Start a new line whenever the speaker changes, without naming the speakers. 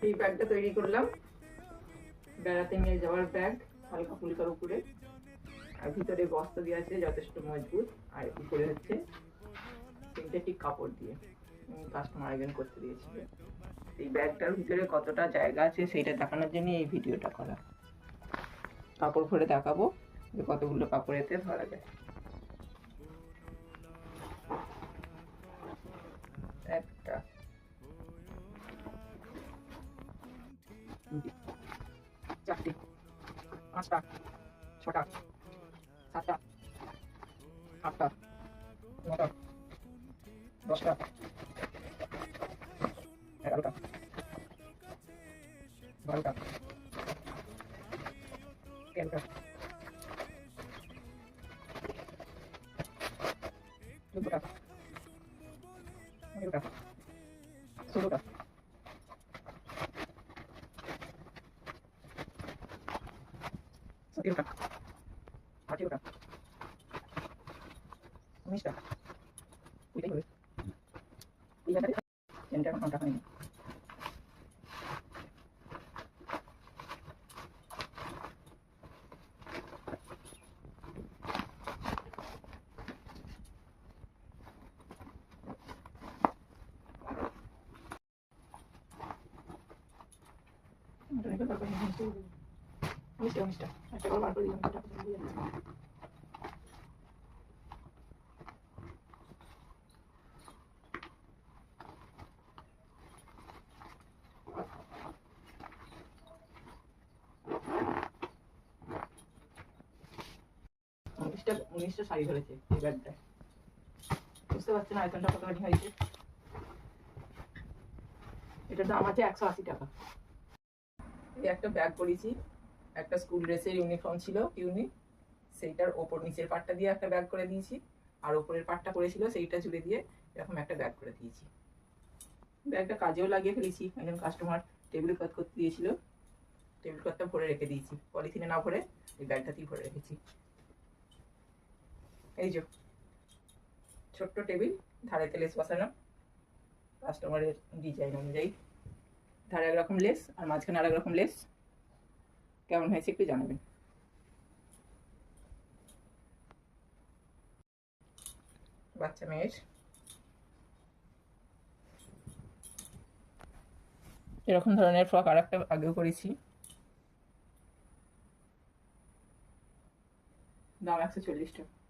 এই ব্যাগটা তৈরি করলাম, বেড়াতে নিয়ে যাওয়ার ব্যাগ, হালকা ফুলকার উপরে, আর ভিতরে বস্তা দিয়ে আছে যথেষ্ট মজবুত, আর উপরে হচ্ছে সিনথেটিক কাপড় দিয়ে কাস্টমার আয়োজন করতে দিয়েছিল। এই ব্যাগটার ভিতরে কতটা জায়গা আছে সেইটা দেখানোর জন্য এই ভিডিওটা করা। কাপড় ভরে দেখাবো যে কতগুলো কাপড় এতে ধরা যায়। একটা, চারটে, পাঁচটা, ছটা, সাতটা, আটটা, নটা, দশটা, 11টা, 12টা, 13টা, 14টা, 15টা, 16টা, 17টা, 18টা, 19টা, 20টাই হবে। এই ব্যাগটাতে চেনটা এখন কাটা হয়নি। মিষ্টি একটা করে বার করে দিলাম। উনিশটা শাড়ি ধরেছে এই ব্যাগটায়। বুঝতে পারছেন আয়তনটা কতখানি হয়েছে। এটার দাম আছে 180 টাকা। এই একটা ব্যাগ করেছি, একটা স্কুল ড্রেসের ইউনিফর্ম ছিল ইউনি, সেইটার ওপর নিচের পাটটা দিয়ে একটা ব্যাগ করে দিয়েছি, আর ওপরের পাটটা করেছিল সেইটা জুড়ে দিয়ে এরকম একটা ব্যাগ করে দিয়েছি। ব্যাগটা কাজেও লাগিয়ে ফেলেছি। একজন কাস্টমার টেবিল ক্লথ করতে দিয়েছিল, টেবিল ক্লথটা ভরে রেখে দিয়েছি, পলিথিনে না ভরে এই ব্যাগটাতেই ভরে রেখেছি। এই যে ছোট্ট টেবিল, ধারেতে লেস বসানো, কাস্টমারের ডিজাইন অনুযায়ী ধারে একরকম লেস আর মাঝখানে আর একরকম লেস। কেমন হয়েছে একটু জানাবেন। বাচ্চা মেয়ের এরকম ধরনের ফ্রক আর একটা আগেও করেছি, দাম 140 টাকা।